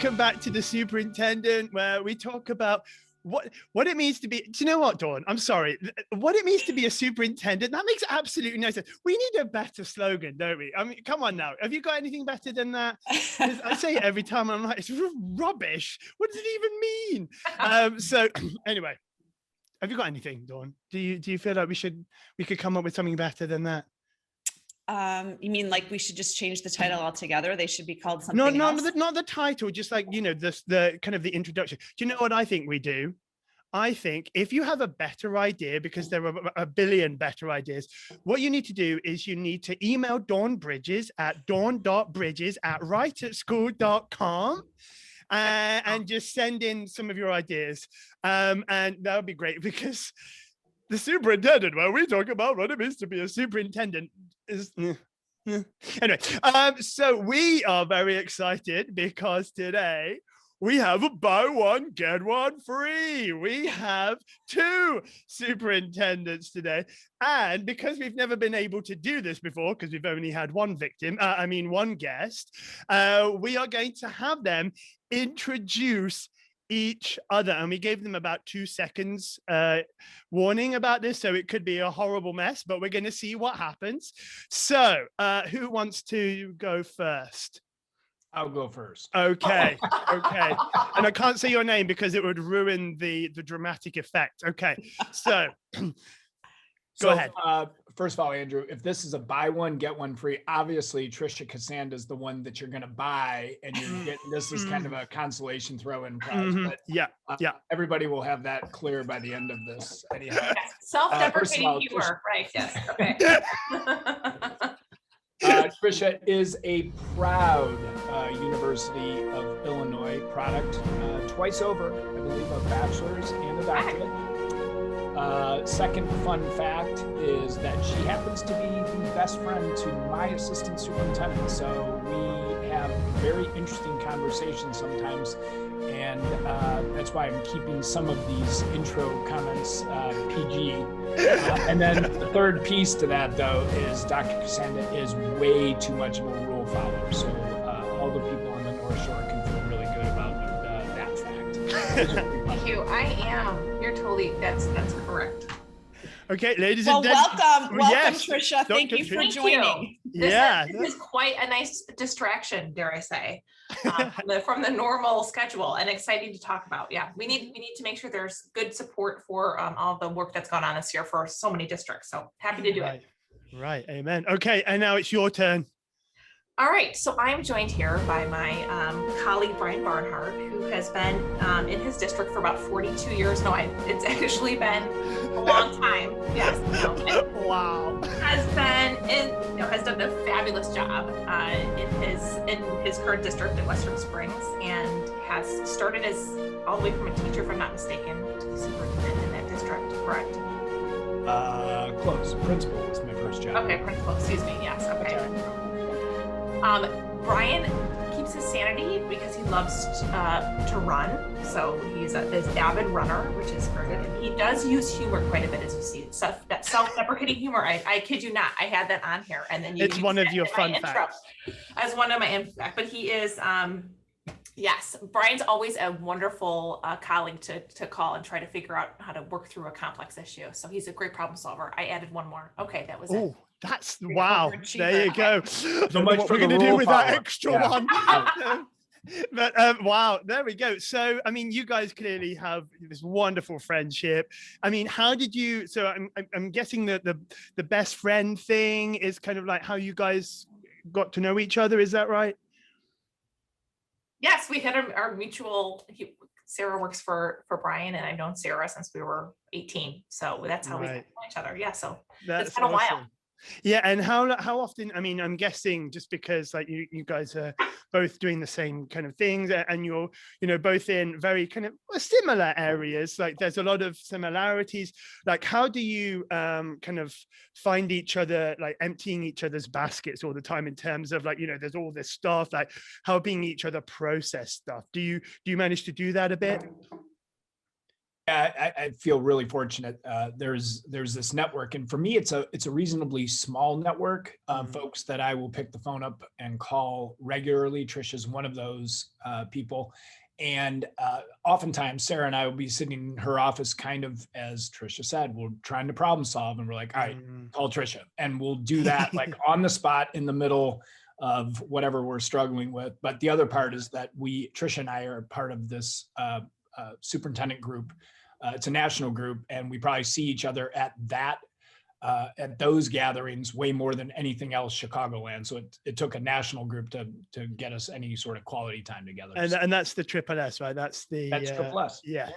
Welcome back to the Superintendent, where we talk about what it means to be. Do you know what, Dawn? I'm sorry. What it means to be a superintendent, that makes absolutely no sense. We need a better slogan, don't we? I mean, come on now. Have you got anything better than that? I say it every time. I'm like, it's rubbish. What does it even mean? So anyway, have you got anything, Dawn? Do you feel like we could come up with something better than that? You mean like we should just change the title altogether? They should be called something else? Not the title, just like, you know, the kind of the introduction. Do you know what I think we do? I think if you have a better idea, because there are a billion better ideas, what you need to do is you need to email Dawn Bridges at dawn.bridges@writeatschool.com and just send in some of your ideas. And that would be great, because the superintendent, where we talk about what it means to be a superintendent, is anyway. So we are very excited because today we have a buy one get one free. We have 2 superintendents today, and because we've never been able to do this before, because we've only had one guest, we are going to have them introduce each other, and we gave them about 2 seconds warning about this, so it could be a horrible mess, but we're going to see what happens. So who wants to go first? I'll go first. Okay. And I can't say your name because it would ruin the dramatic effect. Okay, so go ahead. First of all, Andrew, if this is a buy one get one free, obviously Trisha Kocanda is the one that you're going to buy, and you're getting this is kind of a consolation throw-in prize. But yeah, everybody will have that clear by the end of this. Anyhow, yes. Self-deprecating humor, right? Yes. Okay. Trisha is a proud University of Illinois product, twice over, I believe, a bachelor's and a doctorate. Second fun fact is that she happens to be the best friend to my assistant superintendent. So we have very interesting conversations sometimes. And that's why I'm keeping some of these intro comments PG. And then the third piece to that, though, is Dr. Kocanda is way too much of a rule follower. So all the people on the North Shore can feel really good about that fact. Thank you. I am. You're totally, that's correct. Okay, ladies and gentlemen. Welcome, yes, Trisha. Thank you for joining. This is quite a nice distraction, dare I say, from the normal schedule, and exciting to talk about. Yeah, we need to make sure there's good support for all the work that's gone on this year for so many districts. So happy to do it. Right, amen. Okay, and now it's your turn. All right, so I'm joined here by my colleague, Brian Barnhart, who has been in his district for about 42 years. No, it's actually been a long time. Yes. Wow. Has done a fabulous job in his current district in Western Springs, and has started as all the way from a teacher, if I'm not mistaken, to the superintendent in that district, correct? Close. Principal was my first job. Okay, principal, excuse me, yes, okay. Brian keeps his sanity because he loves to run. So he's this avid runner, which is very good. And he does use humor quite a bit, as you see. That self-deprecating humor, I kid you not, I had that on here. And then it's one of your fun facts. As one of my info, but he is, yes, Brian's always a wonderful colleague to call and try to figure out how to work through a complex issue. So he's a great problem solver. I added one more. Okay, that was it. That's wow. There you go. So much what for we're going to do with that extra one. But wow, there we go. So, I mean, you guys clearly have this wonderful friendship. I mean, how did you? So, I'm guessing that the best friend thing is kind of like how you guys got to know each other. Is that right? Yes, we had our mutual. Sarah works for Brian, and I've known Sarah since we were 18. So that's how we know each other. Yeah, so it's been a while. Yeah, and how often? I mean, I'm guessing just because like you guys are both doing the same kind of things, and you're both in very kind of similar areas. Like there's a lot of similarities. Like how do you kind of find each other, like emptying each other's baskets all the time in terms of like there's all this stuff, like helping each other process stuff. Do you manage to do that a bit? Yeah, I feel really fortunate. There's this network, and for me, it's a reasonably small network of folks that I will pick the phone up and call regularly. Trish is one of those people, and oftentimes Sarah and I will be sitting in her office, kind of as Trisha said, we're trying to problem solve, and we're like, all right, call Trisha, and we'll do that like on the spot in the middle of whatever we're struggling with. But the other part is that Trisha and I are part of this superintendent group. It's a national group, and we probably see each other at those gatherings way more than anything else Chicagoland. So it took a national group to get us any sort of quality time together. And that's the Triple S, right? That's Triple S. Yeah.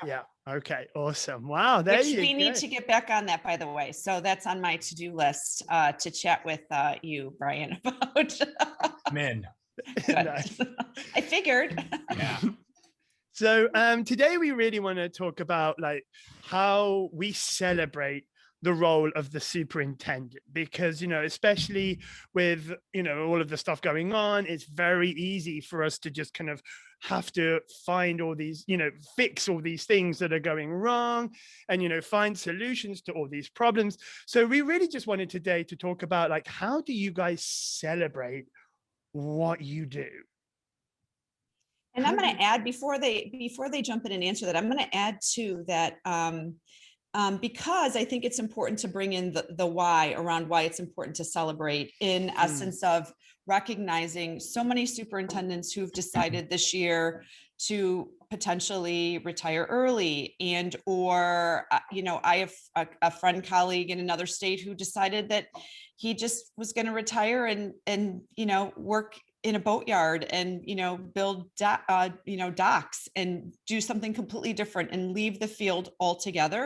Okay, awesome. Wow, there Which you we go. need to get back on that, by the way. So that's on my to-do list to chat with you, Brian, about. I'm in. Nice. I figured. Yeah. So today we really want to talk about like how we celebrate the role of the superintendent, because, you know, especially with, you know, all of the stuff going on, it's very easy for us to just kind of have to find all these, you know, fix all these things that are going wrong and, you know, find solutions to all these problems. So we really just wanted today to talk about like, how do you guys celebrate what you do? And I'm going to add before they jump in and answer that, I'm going to add to that because I think it's important to bring in the why around why it's important to celebrate, in essence of recognizing so many superintendents who've decided this year to potentially retire early, and or you know, I have a friend colleague in another state who decided that he just was going to retire and you know, work in a boatyard and, you know, build, you know, docks and do something completely different and leave the field altogether.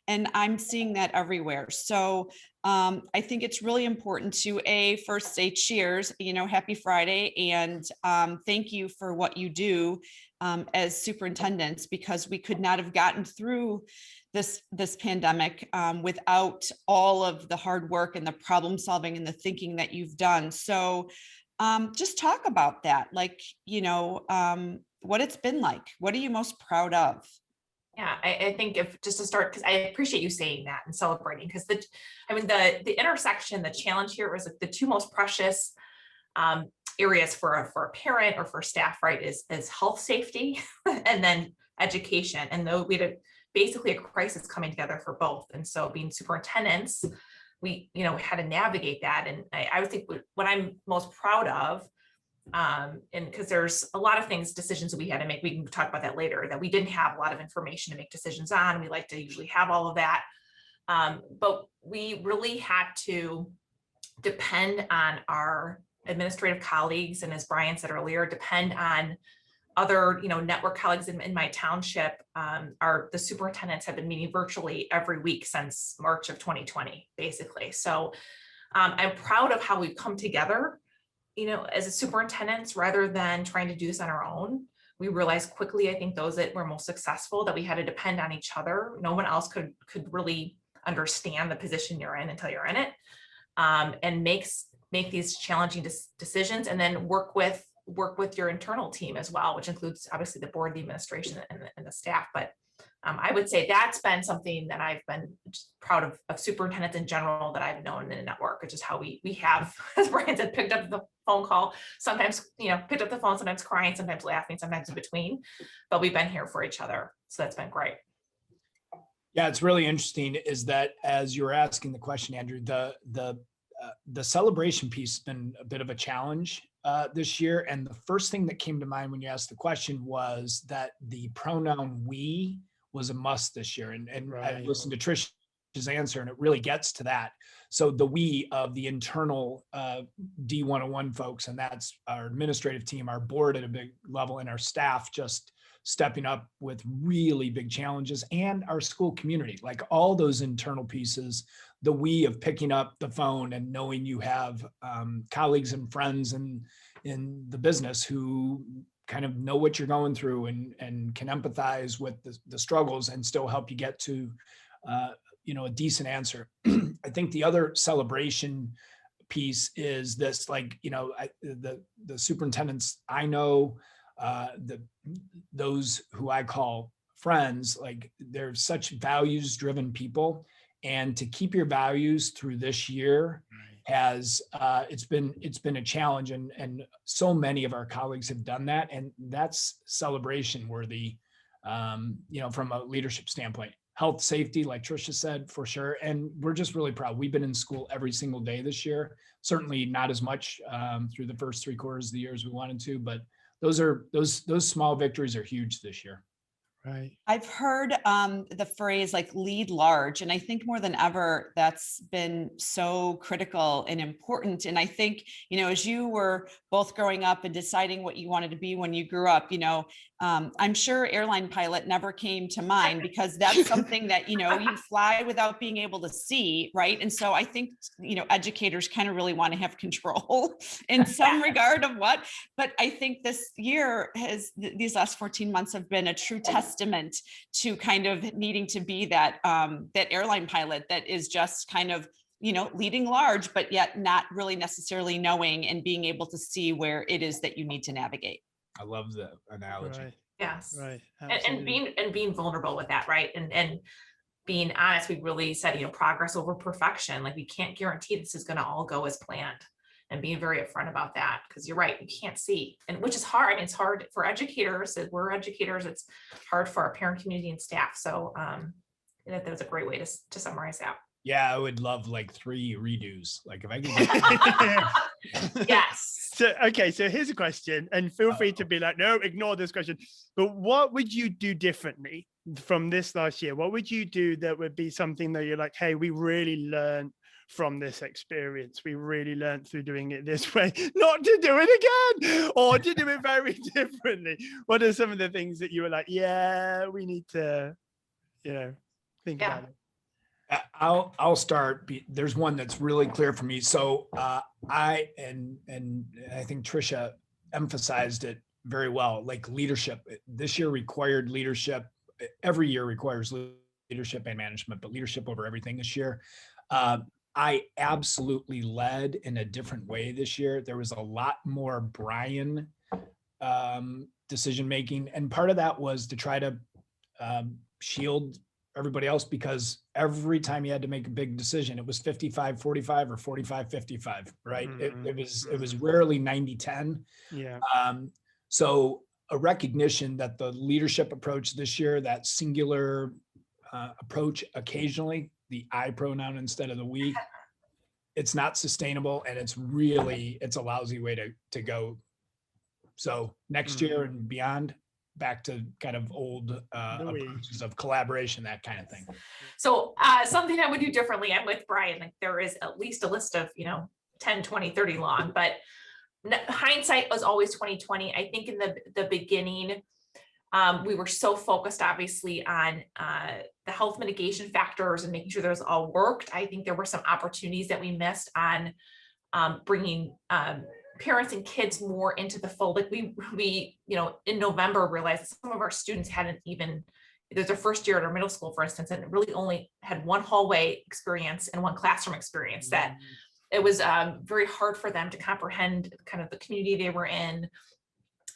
And I'm seeing that everywhere. So I think it's really important to first say cheers, you know, happy Friday. And thank you for what you do as superintendents, because we could not have gotten through this pandemic without all of the hard work and the problem solving and the thinking that you've done. So just talk about that, like, you know, what it's been like. What are you most proud of? Yeah, I think if just to start, because I appreciate you saying that and celebrating, because the intersection, the challenge here was like the two most precious areas for a parent or for staff, right, is health safety and then education. And though we had basically a crisis coming together for both. And so being superintendents, we, you know, had to navigate that. And I would think what I'm most proud of, and because there's a lot of decisions that we had to make, we can talk about that later, that we didn't have a lot of information to make decisions on. We like to usually have all of that. But we really had to depend on our administrative colleagues. And as Brian said earlier, depend on other, you know, network colleagues in my township. The superintendents have been meeting virtually every week since March of 2020, basically. So I'm proud of how we've come together, you know, as a superintendents, rather than trying to do this on our own. We realized quickly, I think those that were most successful, that we had to depend on each other. No one else could really understand the position you're in until you're in it, and make these challenging decisions, and then work with your internal team as well, which includes obviously the board, the administration, and the staff. But I would say that's been something that I've been proud of superintendents in general that I've known in a network, which is how we have, as Brian said, picked up the phone call, sometimes, you know, picked up the phone, sometimes crying, sometimes laughing, sometimes in between, but we've been here for each other. So that's been great. Yeah, it's really interesting is that as you were asking the question, Andrew, the celebration piece has been a bit of a challenge this year. And the first thing that came to mind when you asked the question was that the pronoun we was a must this year. And right. I listened to Trish's answer, and it really gets to that. So the we of the internal D101 folks, and that's our administrative team, our board at a big level, and our staff just stepping up with really big challenges, and our school community, like all those internal pieces, the we of picking up the phone and knowing you have colleagues and friends in the business who kind of know what you're going through and can empathize with the struggles and still help you get to you know, a decent answer. I think the other celebration piece is this, like, you know, the superintendents I know, those who I call friends, like they're such values driven people, and to keep your values through this year has it's been a challenge, and so many of our colleagues have done that, and that's celebration worthy, from a leadership standpoint. Health, safety, like Trisha said, for sure. And we're just really proud. We've been in school every single day this year. Certainly not as much through the first 3 quarters of the year as we wanted to, but those small victories are huge this year. Right. I've heard the phrase like lead large, and I think more than ever that's been so critical and important. And I think, as you were both growing up and deciding what you wanted to be when you grew up, I'm sure airline pilot never came to mind, because that's something that, you fly without being able to see, right? And so I think, educators kind of really want to have control in some regard of but I think this year these last 14 months have been a true testament to kind of needing to be that airline pilot that is just kind of, leading large, but yet not really necessarily knowing and being able to see where it is that you need to navigate. I love the analogy. Right. Yes. Right. And being vulnerable with that, right? And being honest, we really said, progress over perfection. Like, we can't guarantee this is going to all go as planned, and being very upfront about that, because you're right, you can't see, and which is hard. And it's hard for educators. We're educators. It's hard for our parent community and staff. So that was a great way to summarize that. Yeah, I would love like 3 redos. Like if I could. Yes. So here's a question, and feel free to be like, no, ignore this question. But what would you do differently from this last year? What would you do that would be something that you're like, hey, we really learned from this experience. We really learned through doing it this way, not to do it again, or to do it very differently. What are some of the things that you were like, yeah, we need to, think about it? I'll start. There's one that's really clear for me. So I think Trisha emphasized it very well. Like leadership this year required leadership. Every year requires leadership and management, but leadership over everything this year. I absolutely led in a different way this year. There was a lot more Brian decision making, and part of that was to try to shield everybody else, because every time you had to make a big decision, it was 55-45 or 45-55, right? Mm-hmm. It was rarely 90-10. Yeah. So a recognition that the leadership approach this year, that singular approach, occasionally the I pronoun instead of the we, it's not sustainable, and it's a lousy way to go. So next year and beyond, back to kind of old approaches of collaboration, that kind of thing. So something I would do differently, I'm with Brian. Like, there is at least a list of 10, 20, 30 long, but hindsight was always 20/20. I think in the beginning, we were so focused obviously on the health mitigation factors and making sure those all worked. I think there were some opportunities that we missed on bringing parents and kids more into the fold. Like we in November realized that some of our students hadn't even, there's their first year at our middle school, for instance, and really only had one hallway experience and one classroom experience, that it was very hard for them to comprehend kind of the community they were in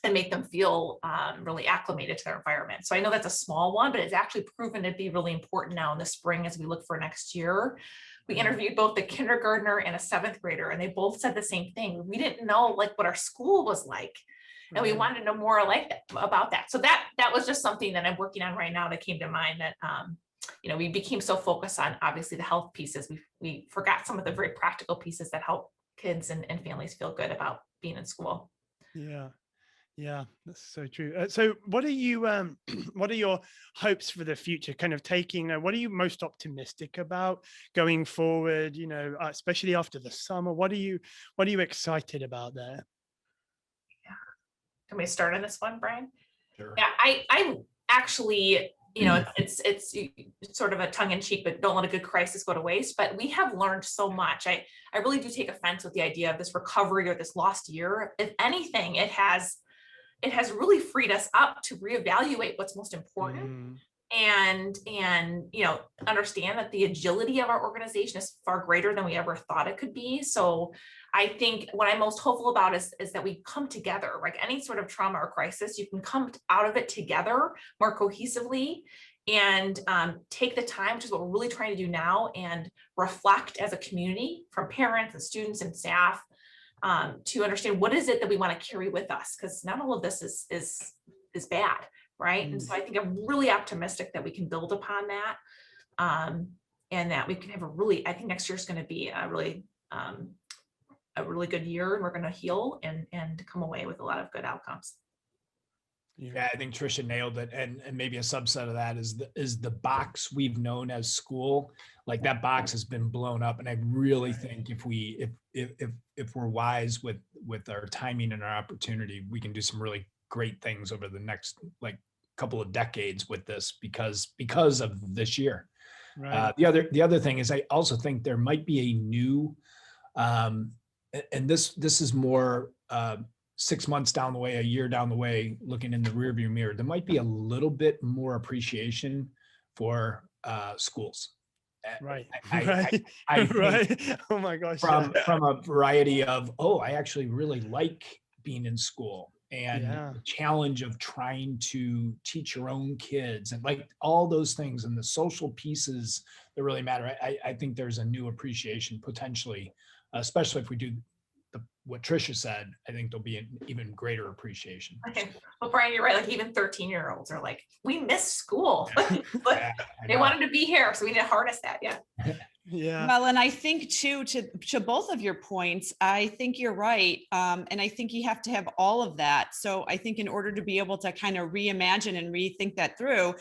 and make them feel really acclimated to their environment. So I know that's a small one, but it's actually proven to be really important now in the spring as we look for next year. We interviewed both the kindergartner and a 7th grader, and they both said the same thing. We didn't know like what our school was like, and we wanted to know more about that. So that was just something that I'm working on right now that came to mind, that we became so focused on obviously the health pieces. We forgot some of the very practical pieces that help kids and families feel good about being in school. Yeah, that's so true. So what are you what are your hopes for the future, kind of taking what are you most optimistic about going forward, especially after the summer? What are you excited about there? Yeah. Can we start on this one, Brian? Sure. Yeah, I actually, it's sort of a tongue in cheek, but don't let a good crisis go to waste. But we have learned so much. I really do take offense with the idea of this recovery or this lost year. If anything, it has really freed us up to reevaluate what's most important and understand that the agility of our organization is far greater than we ever thought it could be. So I think what I'm most hopeful about is that we come together. Like any sort of trauma or crisis, you can come out of it together more cohesively and take the time, which is what we're really trying to do now, and reflect as a community from parents and students and staff to understand what is it that we want to carry with us, because not all of this is bad, right? And so I think I'm really optimistic that we can build upon that, and that we can have I think next year is going to be a really good year, and we're going to heal and come away with a lot of good outcomes. Yeah, I think Trisha nailed it, and maybe a subset of that is the box we've known as school. Like that box has been blown up, and I really think if we're wise with our timing and our opportunity, we can do some really great things over the next couple of decades with this because of this year. Right. The other thing is I also think there might be a new, and this is more 6 months down the way, a year down the way, looking in the rearview mirror, there might be a little bit more appreciation for schools. Right. I think Right. Oh my gosh. from a variety of, I actually really like being in school, and the challenge of trying to teach your own kids and like all those things and the social pieces that really matter. I think there's a new appreciation potentially, especially if we do what Trisha said. I think there'll be an even greater appreciation. Okay. Well, Brian, you're right. Like even 13-year-olds are like, we miss school. Yeah, They wanted to be here, so we need to harness that. Yeah. Yeah. Well, and I think too, to both of your points, I think you're right. And I think you have to have all of that. So I think in order to be able to kind of reimagine and rethink that through,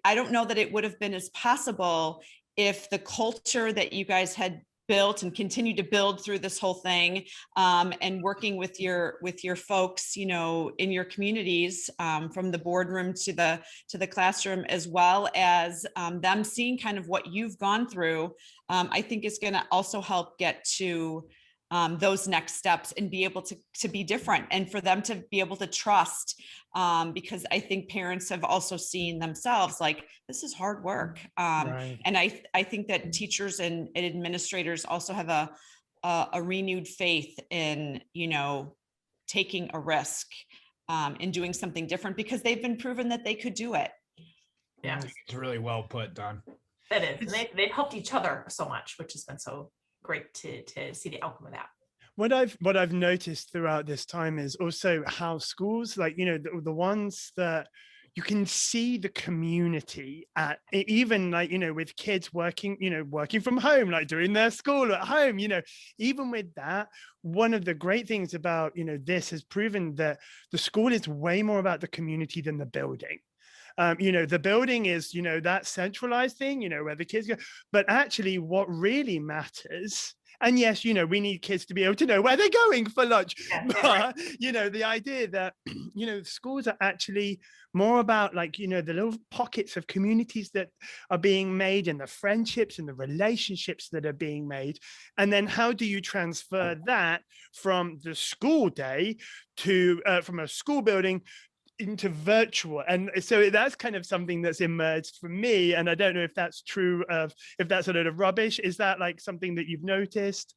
I don't know that it would have been as possible if the culture that you guys had built and continue to build through this whole thing, and working with your folks, in your communities, from the boardroom to the classroom, as well as them seeing kind of what you've gone through, I think is going to also help get to those next steps and be able to be different, and for them to be able to trust, because I think parents have also seen themselves like this is hard work. Right. And I think that teachers and administrators also have a renewed faith in, taking a risk, and doing something different because they've been proven that they could do it. Yeah. It's really well put, Don. That is. And they've helped each other so much, which has been so great to see the outcome of that. What I've noticed throughout this time is also how schools, like, the ones that you can see the community at, even like, with kids working from home, like doing their school at home, even with that, one of the great things about, this has proven that the school is way more about the community than the building. The building is, that centralized thing, where the kids go, but actually what really matters, and yes, we need kids to be able to know where they're going for lunch. Yeah, but, right. The idea that, schools are actually more about like, the little pockets of communities that are being made and the friendships and the relationships that are being made. And then how do you transfer that from the school day to, from a school building into virtual? And so that's kind of something that's emerged for me, and I don't know if that's true, if that's a load of rubbish. Is that like something that you've noticed?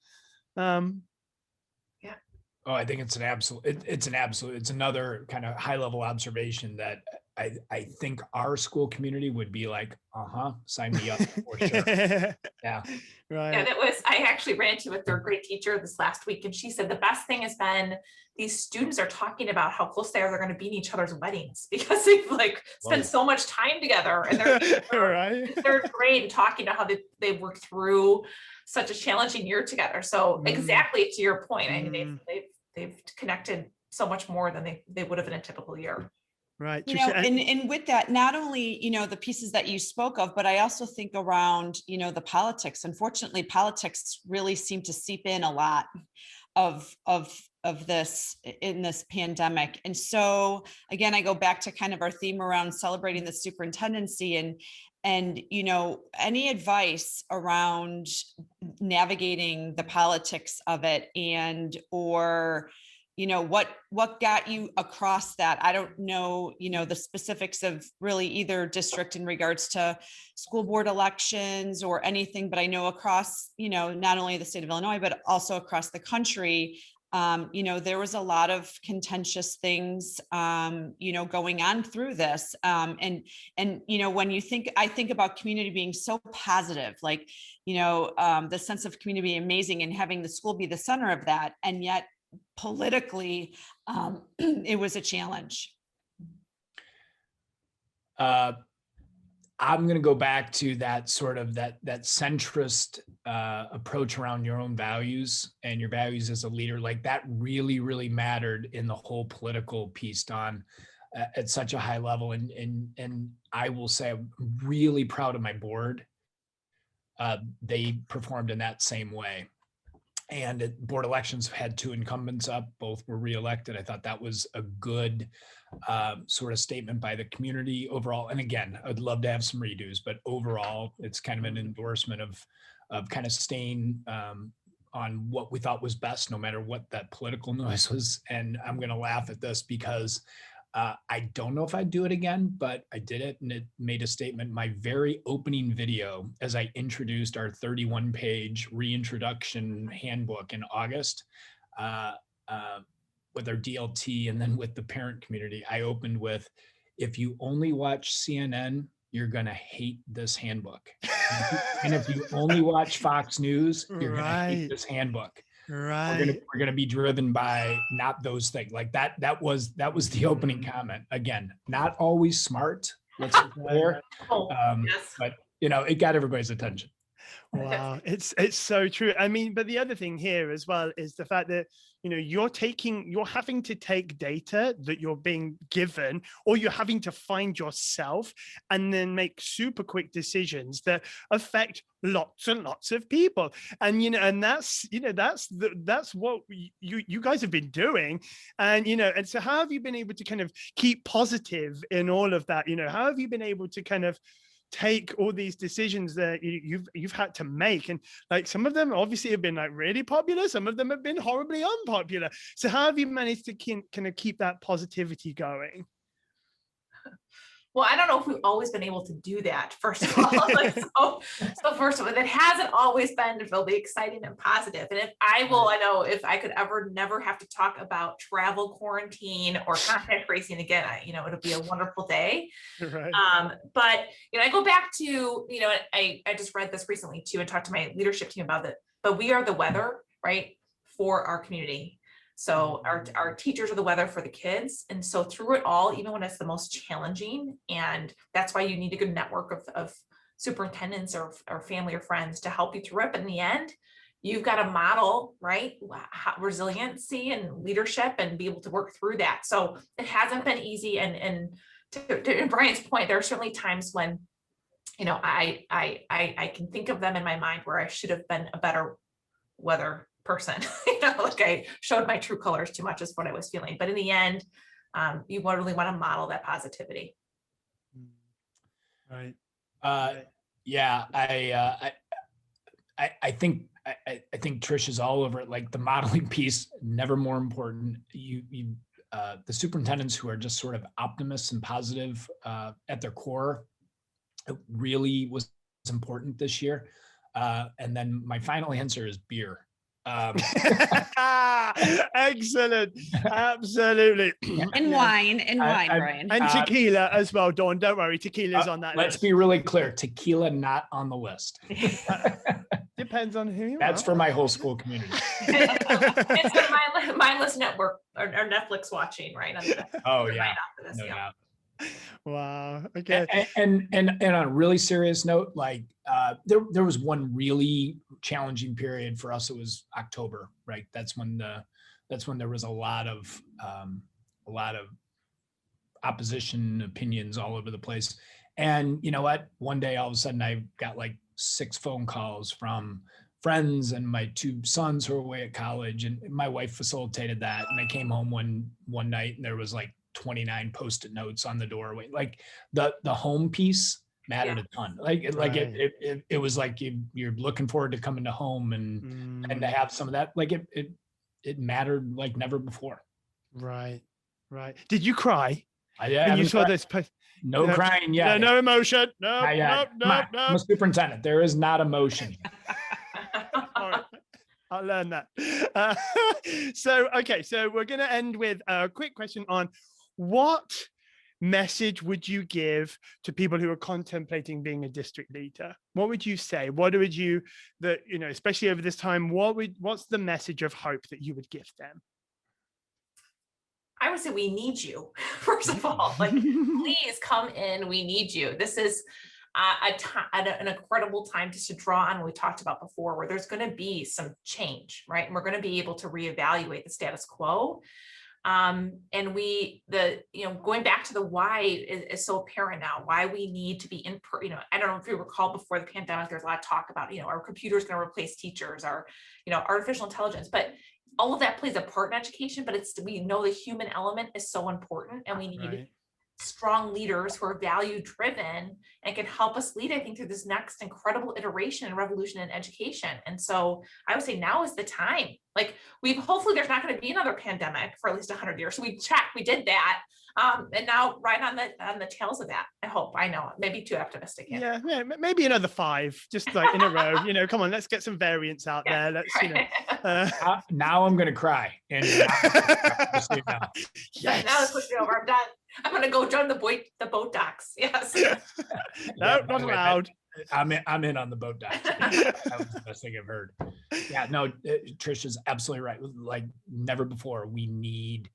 I think it's it's another kind of high level observation that I think our school community would be like, sign me up for sure. Yeah. Right. And I actually ran into a third grade teacher this last week, and she said the best thing has been these students are talking about how close they're going to be in each other's weddings because they've spent so much time together, and they're right. third grade and talking about how they've worked through such a challenging year together. So exactly to your point, I mean, they've connected so much more than they would have in a typical year. Right. And with that, not only, the pieces that you spoke of, but I also think around, the politics. Unfortunately, politics really seem to seep in a lot of this in this pandemic. And so again, I go back to kind of our theme around celebrating the superintendency and any advice around navigating the politics of it, and or what got you across that? I don't know, the specifics of really either district in regards to school board elections or anything, but I know across, not only the state of Illinois, but also across the country, there was a lot of contentious things, going on through this. And when I think about community being so positive, like, the sense of community being amazing and having the school be the center of that. And yet politically, it was a challenge. I'm going to go back to that sort of that centrist approach around your own values and your values as a leader. Like that really, really mattered in the whole political piece, Don, at such a high level. And I will say I'm really proud of my board. They performed in that same way. And board elections had 2 incumbents up, both were reelected. I thought that was a good sort of statement by the community overall. And again, I'd love to have some redos, but overall, it's kind of an endorsement of kind of staying on what we thought was best, no matter what that political noise was. And I'm going to laugh at this because I don't know if I'd do it again, but I did it and it made a statement. My very opening video, as I introduced our 31-page reintroduction handbook in August with our DLT and then with the parent community, I opened with, if you only watch CNN, you're going to hate this handbook. And if you only watch Fox News, you're going to hate this handbook. Right. We're gonna be driven by not those things. Like that was the opening comment. Again, not always smart. Let's be clear. Yes. But it got everybody's attention. Wow, it's so true. I mean, but the other thing here as well is the fact that you're having to take data that you're being given, or you're having to find yourself and then make super quick decisions that affect lots and lots of people. And and that's what you guys have been doing. And and so how have you been able to kind of keep positive in all of that? How have you been able to kind of take all these decisions that you've had to make? And like some of them obviously have been like really popular, some of them have been horribly unpopular. So how have you managed to kind of keep that positivity going? Well, I don't know if we've always been able to do that, first of all. So first of all, it hasn't always been really exciting and positive. And I know if I could ever never have to talk about travel quarantine or contact tracing again, it'll be a wonderful day. Right. But, I go back to, I just read this recently too, and talked to my leadership team about it, but we are the weather, right, for our community. So our teachers are the weather for the kids. And so through it all, even when it's the most challenging, and that's why you need a good network of superintendents or family or friends to help you through it. But in the end, you've got to model, right, resiliency and leadership and be able to work through that. So it hasn't been easy. And to Brian's point, there are certainly times when, I can think of them in my mind where I should have been a better weather person, like I showed my true colors too much is what I was feeling. But in the end, you really want to model that positivity. Right. Yeah, I think Trish is all over it. Like the modeling piece, never more important. The superintendents who are just sort of optimists and positive at their core, it really was important this year. And then my final answer is beer. Excellent. Absolutely. And wine, Brian. And tequila as well, Dawn. Don't worry, tequila's on that let's list. be really clear. Tequila not on the list. Depends on who you That's are. for my whole school community. It's a mindless network or Netflix watching, right? Oh yeah, no doubt. Wow. Okay. And on a really serious note, like there was one really challenging period for us. It was October, right? That's when there was a lot of opposition opinions all over the place. And you know what? One day, all of a sudden, I got like 6 phone calls from friends and my 2 sons who were away at college, and my wife facilitated that. And I came home one night, and there was like 29 Post-it notes on the doorway. Like the home piece mattered a ton. It was like you're looking forward to coming to home and to have some of that. Like it it mattered like never before. Right. Did you cry when you haven't saw cried. this post? No crying yet. No emotion. No. I'm a superintendent. There is not emotion. All right. I'll learn that. So we're going to end with a quick question on what message would you give to people who are contemplating being a district leader? What would you say? What would you, especially over this time, what's the message of hope that you would give them? I would say we need you, first of all. Like, please come in. We need you. This is an incredible time just to draw on what we talked about before, where there's going to be some change, right? And we're going to be able to reevaluate the status quo. And going back to the why is so apparent now, why we need to be in, I don't know if you recall before the pandemic, there's a lot of talk about, our computers going to replace teachers, our, artificial intelligence, but all of that plays a part in education, but we know the human element is so important, and we need strong leaders who are value driven and can help us lead, I think, through this next incredible iteration and revolution in education. And so I would say now is the time. Like, hopefully there's not going to be another pandemic for at least 100 years. So we did that. And now right on the tails of that, I hope. I know, maybe too optimistic. Yeah, maybe another 5, just like in a row. Come on, let's get some variants out there. Let's, now I'm going to cry. And yes. Now let's push me over. I'm done. I'm going to go join the boat docks. Yes. No, not allowed. I'm in on the boat docks. That was the best thing I've heard. Yeah, no, Trish is absolutely right. Like never before, we need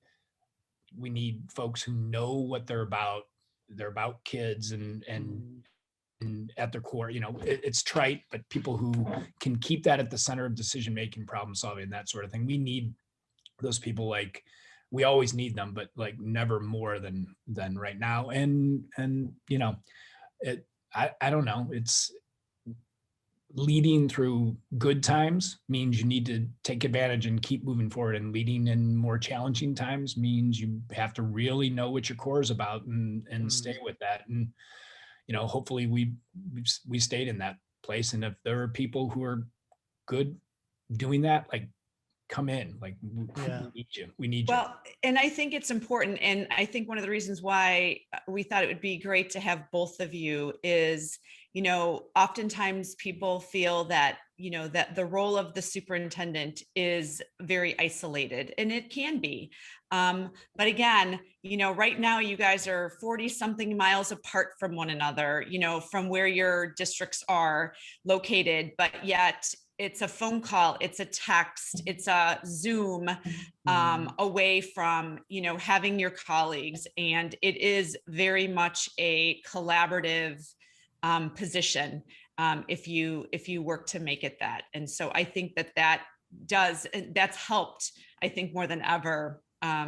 folks who know what they're about. They're about kids and at their core, it's trite, but people who can keep that at the center of decision making, problem solving, that sort of thing. We need those people. Like, we always need them, but like never more than right now. And I don't know. It's leading through good times means you need to take advantage and keep moving forward, and leading in more challenging times means you have to really know what your core is about and stay with that. And, hopefully we stayed in that place. And if there are people who are good doing that, like, come in, like, we need you. Well, and I think it's important. And I think one of the reasons why we thought it would be great to have both of you is, oftentimes people feel that, that the role of the superintendent is very isolated, and it can be. But again, right now you guys are 40 something miles apart from one another, from where your districts are located, but yet it's a phone call, it's a text, it's a Zoom away from, having your colleagues. And it is very much a collaborative position if you work to make it that. And so I think that's helped, I think, more than ever.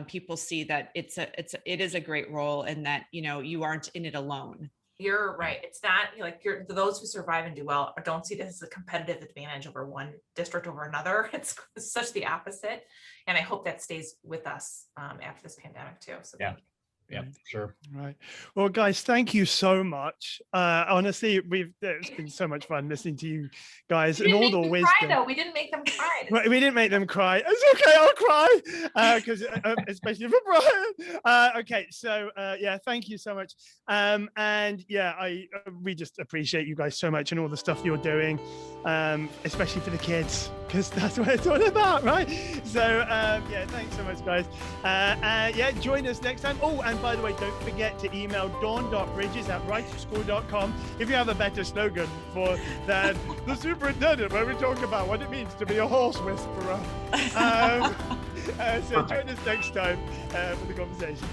People see that it is a great role, and that, you aren't in it alone. You're right. It's not like those who survive and do well don't see this as a competitive advantage over one district over another. It's such the opposite. And I hope that stays with us after this pandemic too. So yeah, sure. Right. Well, guys, thank you so much. Honestly, it's been so much fun listening to you guys and all the wisdom. Though. We didn't make them cry. We didn't make them cry. It's okay, I'll cry, because especially for Brian. Okay, so thank you so much. We just appreciate you guys so much and all the stuff you're doing, especially for the kids, because that's what it's all about, right? So thanks so much, guys. Join us next time. Oh, and by the way, don't forget to email dawn.bridges@writerschool.com if you have a better slogan for than the superintendent, where we talk about what it means to be a horse whisperer. So join us next time for the conversation.